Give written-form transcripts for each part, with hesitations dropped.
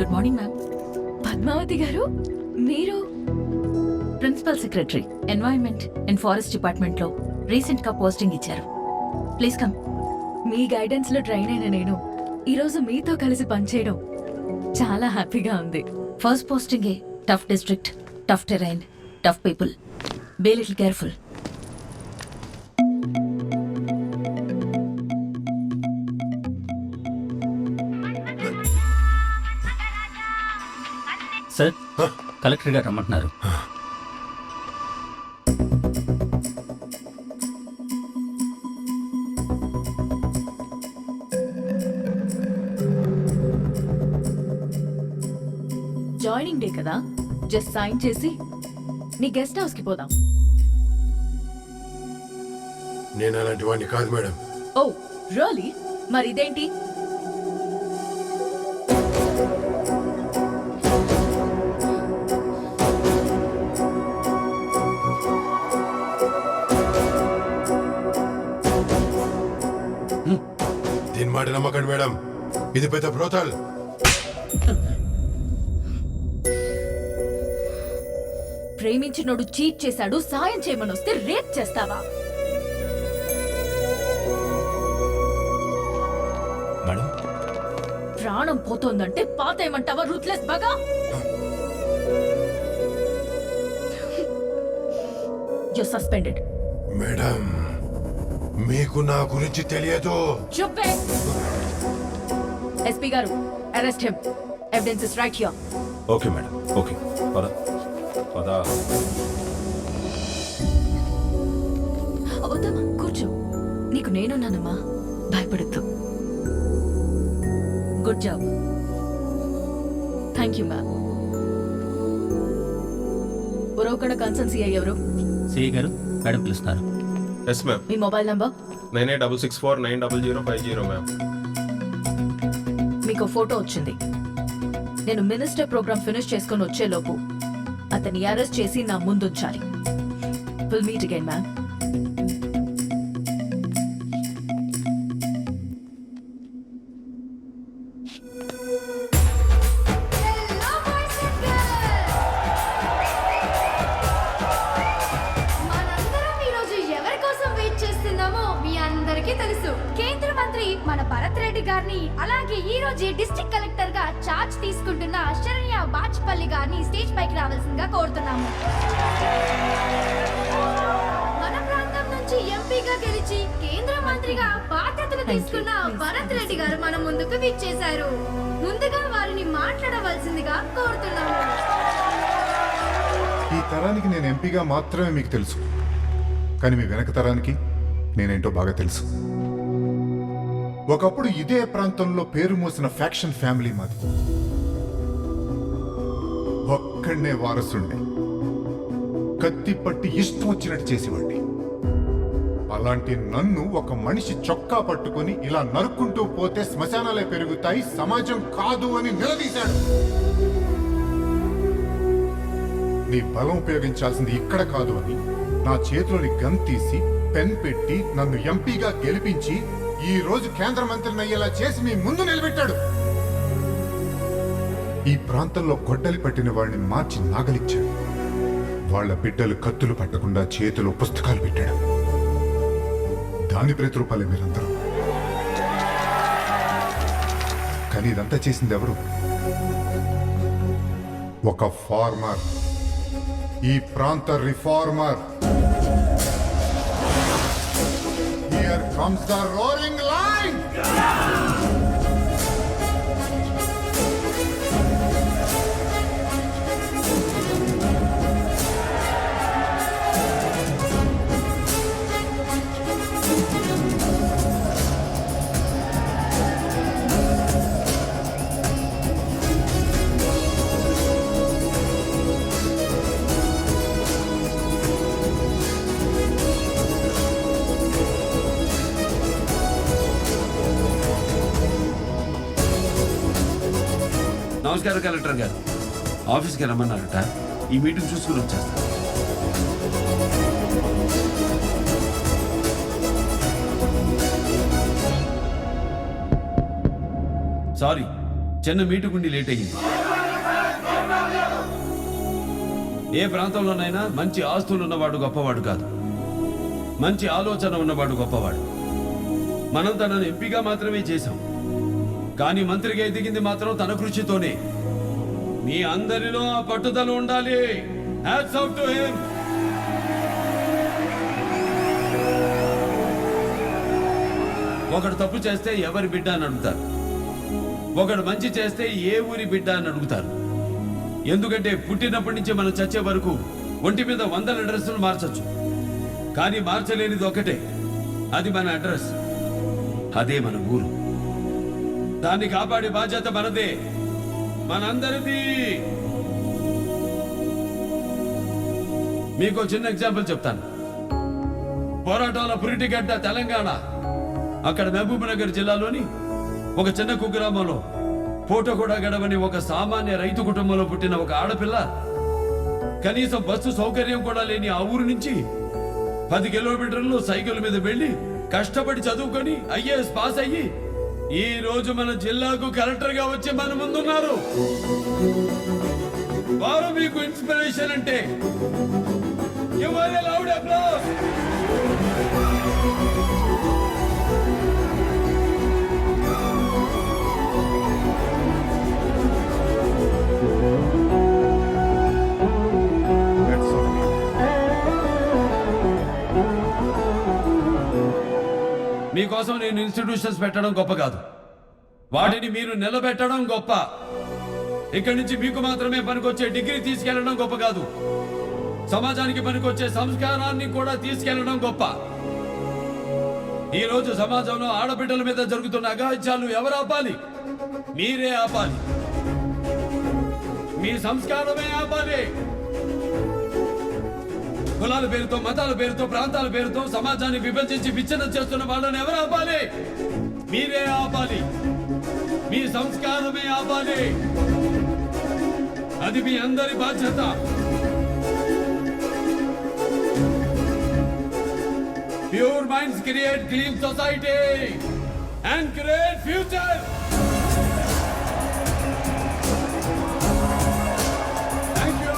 Good morning ma'am. Padmavathi గారు, మీరు principal secretary environment and forest department లో రీసెంట్ గా పోస్టింగ్ ఇచ్చారు. Please come. మీ గైడెన్స్ లో ట్రైన్ అయిన నేను ఈరోజు మీతో కలిసి పనిచేయడం చాలా హ్యాపీగా ఉంది. First posting a tough district, tough terrain, tough people. Be little careful. Sir, collector గారు రమ్మంటున్నారు. జాయినింగ్ డే కదా, జస్ట్ సైన్ చేసి నీ గెస్ట్ హౌస్ కి పోదాం. నేను అలాంటి వాడిని కాదు మేడం. ఓ రియల్లీ? మరి ఇదేంటి? దీని మాట నమ్మకండి మేడం, ఇది పెద్ద బ్రోతల్. ప్రేమించినోడు చీట్ చేశాడు, సాయం చేయమని వస్తే రేప్ చేస్తావా? మేడం, ప్రాణం పోతోందంటే పాత ఏమంటావా? రూత్లెస్ బగా. You suspended. మేడం, మీకు నా గురించి తెలియదు. చెప్పే. ఎస్పీ గారు, arrest him. Evidence is right here. Okay madam, okay. పద పద. వద్దమ్మా, కూర్చో. నీకు నేనున్నానమ్మా, భయపడద్దు. Good job. Thank you ma'am. Uravakonda concern CI ఎవరు? సిఐ గారు, మేడం పిలుస్తున్నారు. Yes ma'am. మీ మొబైల్ నంబర్? 9864900900 మ్యామ్. మీకు ఫోటో వచ్చింది. నేను మినిస్టర్ ప్రోగ్రామ్ ఫినిష్ చేసుకొని వచ్చేలోపు అతన్ని అరెస్ట్ చేసి నా ముందుంచాలి. Will meet again ma'am. మన భరత్ రెడ్డి గారిని, అలాగే ఈ రోజు డిస్ట్రిక్ట్ కలెక్టర్ గా చార్జ్ తీసుకుంటున్న శరణ్య బాచ్పల్లి గారిని స్టేజ్ పైకి రావాల్సిందిగా కోరుతున్నాము. మన ప్రాంతం నుంచి ఎంపీగా గెలిచి కేంద్ర మంత్రిగా బాధ్యతలు తీసుకున్న భరత్ రెడ్డి గారు మన ముందుకు విచ్చేశారు. ముందుగా వారిని మాట్లాడవలసిందిగా కోరుతున్నాము. ఈ తరానికి నేను ఎంపీగా మాత్రమే మీకు తెలుసు, కానీ మీ వెనక తరానికి నేనేంటో బాగా తెలుసు. ఒకప్పుడు ఇదే ప్రాంతంలో పేరు మోసిన ఫ్యాక్షన్ ఫ్యామిలీ మాది. ఒక్కడనే వారసుండే, కత్తి పట్టి ఇష్టం వచ్చినట్టు చేసేవాడిని. అలాంటి నన్ను ఒక మనిషి చొక్కా పట్టుకొని ఇలా నరుక్కుంటూ పోతే శ్మశానాలే పెరుగుతాయి, సమాజం కాదు అని నిలదీశాడు. నీ బలం ఉపయోగించాల్సింది ఇక్కడ కాదు అని నా చేతిలోని గన్ తీసి పెన్ పెట్టి నన్ను ఎంపీగా గెలిపించి ఈ రోజు కేంద్ర మంత్రిని అయ్యేలా చేసి మీ ముందు నిలబెట్టాడు. ఈ ప్రాంతంలో గొడ్డలి పట్టిన వాడిని మార్చి నాగలిచ్చాడు. వాళ్ళ బిడ్డలు కత్తులు పట్టకుండా చేతిలో పుస్తకాలు పెట్టాడు. దాని ప్రతిరూపాలే మీరందరూ. కానీ ఇదంతా చేసింది ఎవరు? ఒక ఫార్మర్, ఈ ప్రాంత reformer. Here comes the roaring line! నమస్కారం కలెక్టర్ గారు. ఆఫీస్కి రమ్మన్నారట. ఈ మీటింగ్ చూసుకుని వచ్చేస్తాను. సారీ, చిన్న మీటుకుండి లేట్ అయ్యింది. ఏ ప్రాంతంలోనైనా మంచి ఆస్తులు ఉన్నవాడు గొప్పవాడు కాదు, మంచి ఆలోచన ఉన్నవాడు గొప్పవాడు. మనం తనను ఎంపీగా మాత్రమే చేశాం, కానీ మంత్రిగా ఎదిగింది మాత్రం తన కృషితోనే. మీ అందరిలో ఆ పట్టుదల ఉండాలి. Hats off to him. ఒకడు తప్పు చేస్తే ఎవరి బిడ్డ అని అడుగుతారు, ఒకడు మంచి చేస్తే ఏ ఊరి బిడ్డ అని అడుగుతారు. ఎందుకంటే పుట్టినప్పటి నుంచి మనం చచ్చే వరకు ఒంటి మీద 100 డ్రెస్సులు మార్చొచ్చు, కానీ మార్చలేనిది ఒకటే, అది మన అడ్రస్, అదే మన ఊరు. దాన్ని కాపాడే బాధ్యత మనదే, మనందరిది. మీకు చిన్న ఎగ్జాంపుల్ చెప్తాను. పోరాటాల పురిటిగడ్డ తెలంగాణ, అక్కడ మహబూబ్ నగర్ జిల్లాలోని ఒక చిన్న కుగ్రామంలో ఫోటో కూడా గడవని ఒక సామాన్య రైతు కుటుంబంలో పుట్టిన ఒక ఆడపిల్ల కనీసం బస్సు సౌకర్యం కూడా లేని ఆ ఊరు నుంచి 10 కిలోమీటర్లు సైకిల్ మీద వెళ్లి కష్టపడి చదువుకొని IAS పాస్ అయ్యి ఈ రోజు మన జిల్లాకు కలెక్టర్ గా వచ్చి మన ముందున్నారు. వారు మీకు ఇన్స్పిరేషన్ అంటే give her a loud applause. That's all. మీకోసం నేను ఇన్స్టిట్యూషన్స్ పెట్టడం గొప్ప కాదు, వాటిని మీరు నిలబెట్టడం గొప్ప. ఇక్కడి నుంచి మీకు మాత్రమే పనికొచ్చే డిగ్రీ తీసుకెళ్లడం గొప్ప కాదు, సమాజానికి పనికొచ్చే సంస్కారాన్ని కూడా తీసుకెళ్లడం గొప్ప. ఈ రోజు సమాజంలో ఆడబిడ్డల మీద జరుగుతున్న అఘాయిత్యాలు ఎవరు ఆపాలి? మీరే ఆపాలి, మీ సంస్కారమే ఆపాలి. కులాల పేరుతో, మతాల పేరుతో, ప్రాంతాల పేరుతో సమాజాన్ని విభజించి విచ్ఛిన్నం చేస్తున్న వాళ్ళని ఎవరు ఆపాలి? మీరే ఆపాలి, మీ సంస్కారమే ఆపాలి. అది మీ అందరి బాధ్యత. Pure minds create clean society and create future. Thank you.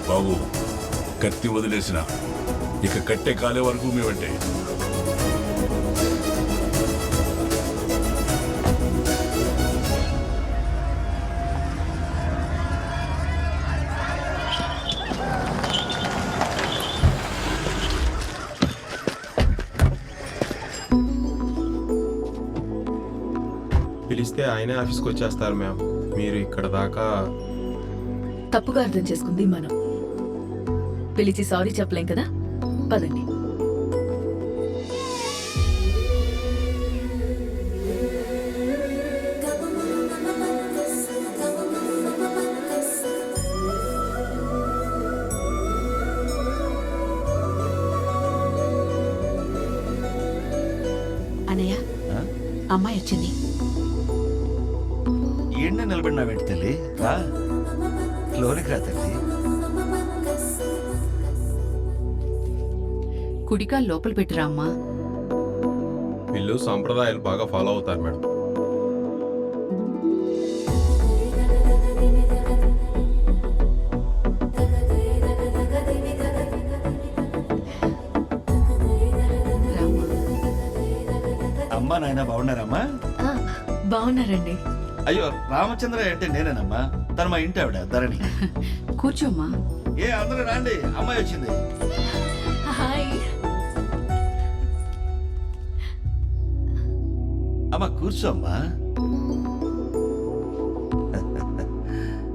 బాబు, కత్తి వదిలేసిన ఇక కట్టే కాలే వరకు మేమంటే. పిలిస్తే ఆయనే ఆఫీస్కి వచ్చేస్తారు మ్యామ్. మీరు ఇక్కడ దాకా తప్పుగా అర్థం చేసుకుంది మనం. పిలిచి సారీ చెప్పలేం కదా, పదండి. అనయ్య, అమ్మాయి వచ్చింది. ఏంటో నిలబడినా వెంట తల్లి, రా లోనికి రా తల్లి. కుడికాలు లోపల పెట్టిరా అమ్మా. వీళ్ళు సాంప్రదాయాలు బాగా ఫాలో అవుతారు మేడం. అమ్మా నాయన బాగున్నారమ్మా? బాగున్నారండి. అయ్యో రామచంద్ర అంటే నేనేనమ్మా, తను మా ఇంటి ఆవిడ ధరణి. కూర్చోమ్మా. ఏ అందరూ రాండి, అమ్మాయి వచ్చింది. హాయ్. అమ్మా కూర్చోమ్మా.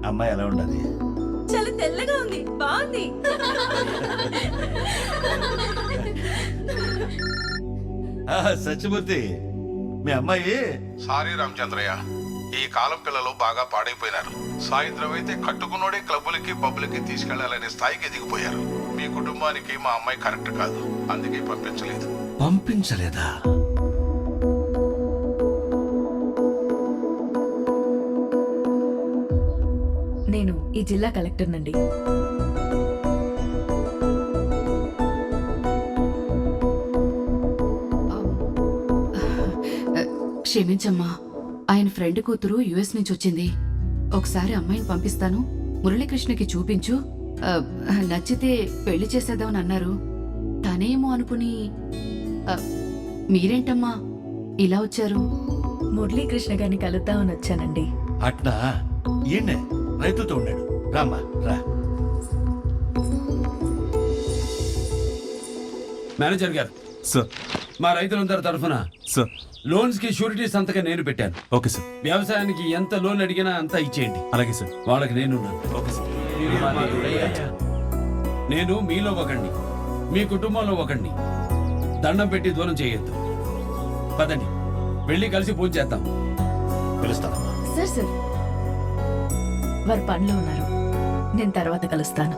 అమ్మాయి ఎలా ఉండదు? చాలా తెల్లగా ఉంది, బాగుంది. సత్యమూర్తి, మీ అమ్మాయి. సారీ రామచంద్రయ్య, ఈ కాలం పిల్లలు బాగా పాడైపోయినారు. సాయంత్రం అయితే కట్టుకున్నోడే క్లబ్బులకి పబ్బులకి తీసుకెళ్లాలనే స్థాయికి ఎదిగిపోయారు. మీ కుటుంబానికి మా అమ్మాయి కరెక్ట్ కాదు, అందుకే పంపించలేదు. పంపించలేదా? నేను ఈ జిల్లా కలెక్టర్ నండి. క్షమించమ్మా, ఆయన ఫ్రెండ్ కూతురు యుఎస్ నుంచి వచ్చింది. ఒకసారి అమ్మాయిని పంపిస్తాను, మురళీకృష్ణకి చూపించు, నచ్చితే పెళ్లి చేసేద్దామని అన్నారు. తనేమో అనుకుని మీరేంటమ్మా ఇలా వచ్చారు? మురళీకృష్ణ గారిని కలుద్దామని వచ్చానండి. అట్నా ఈయనే రైతుతో ఉన్నాడు. రామ్మా రా. మేనేజర్ గారు, సార్ మా రైతులందరి తరఫున సార్ లోన్స్ కి షూరిటీ సంతకం నేను పెట్టాను. Okay sir. వ్యవసాయానికి ఎంత లోన్ అడిగినా అంతా ఇచ్చేయండి. అలాగే సార్. వాళ్ళకి నేనున్నాను. Okay sir. నేను మీలో ఒకడిని, మీ కుటుంబంలో ఒకడిని. దండం పెట్టి దూరం చేయొద్దు. పదండి, వెళ్ళి కలిసి పూజ చేద్దాం. పిలుస్తానమ్మా. సార్ వారు పనిలో ఉన్నారు, నేను తర్వాత కలుస్తాను.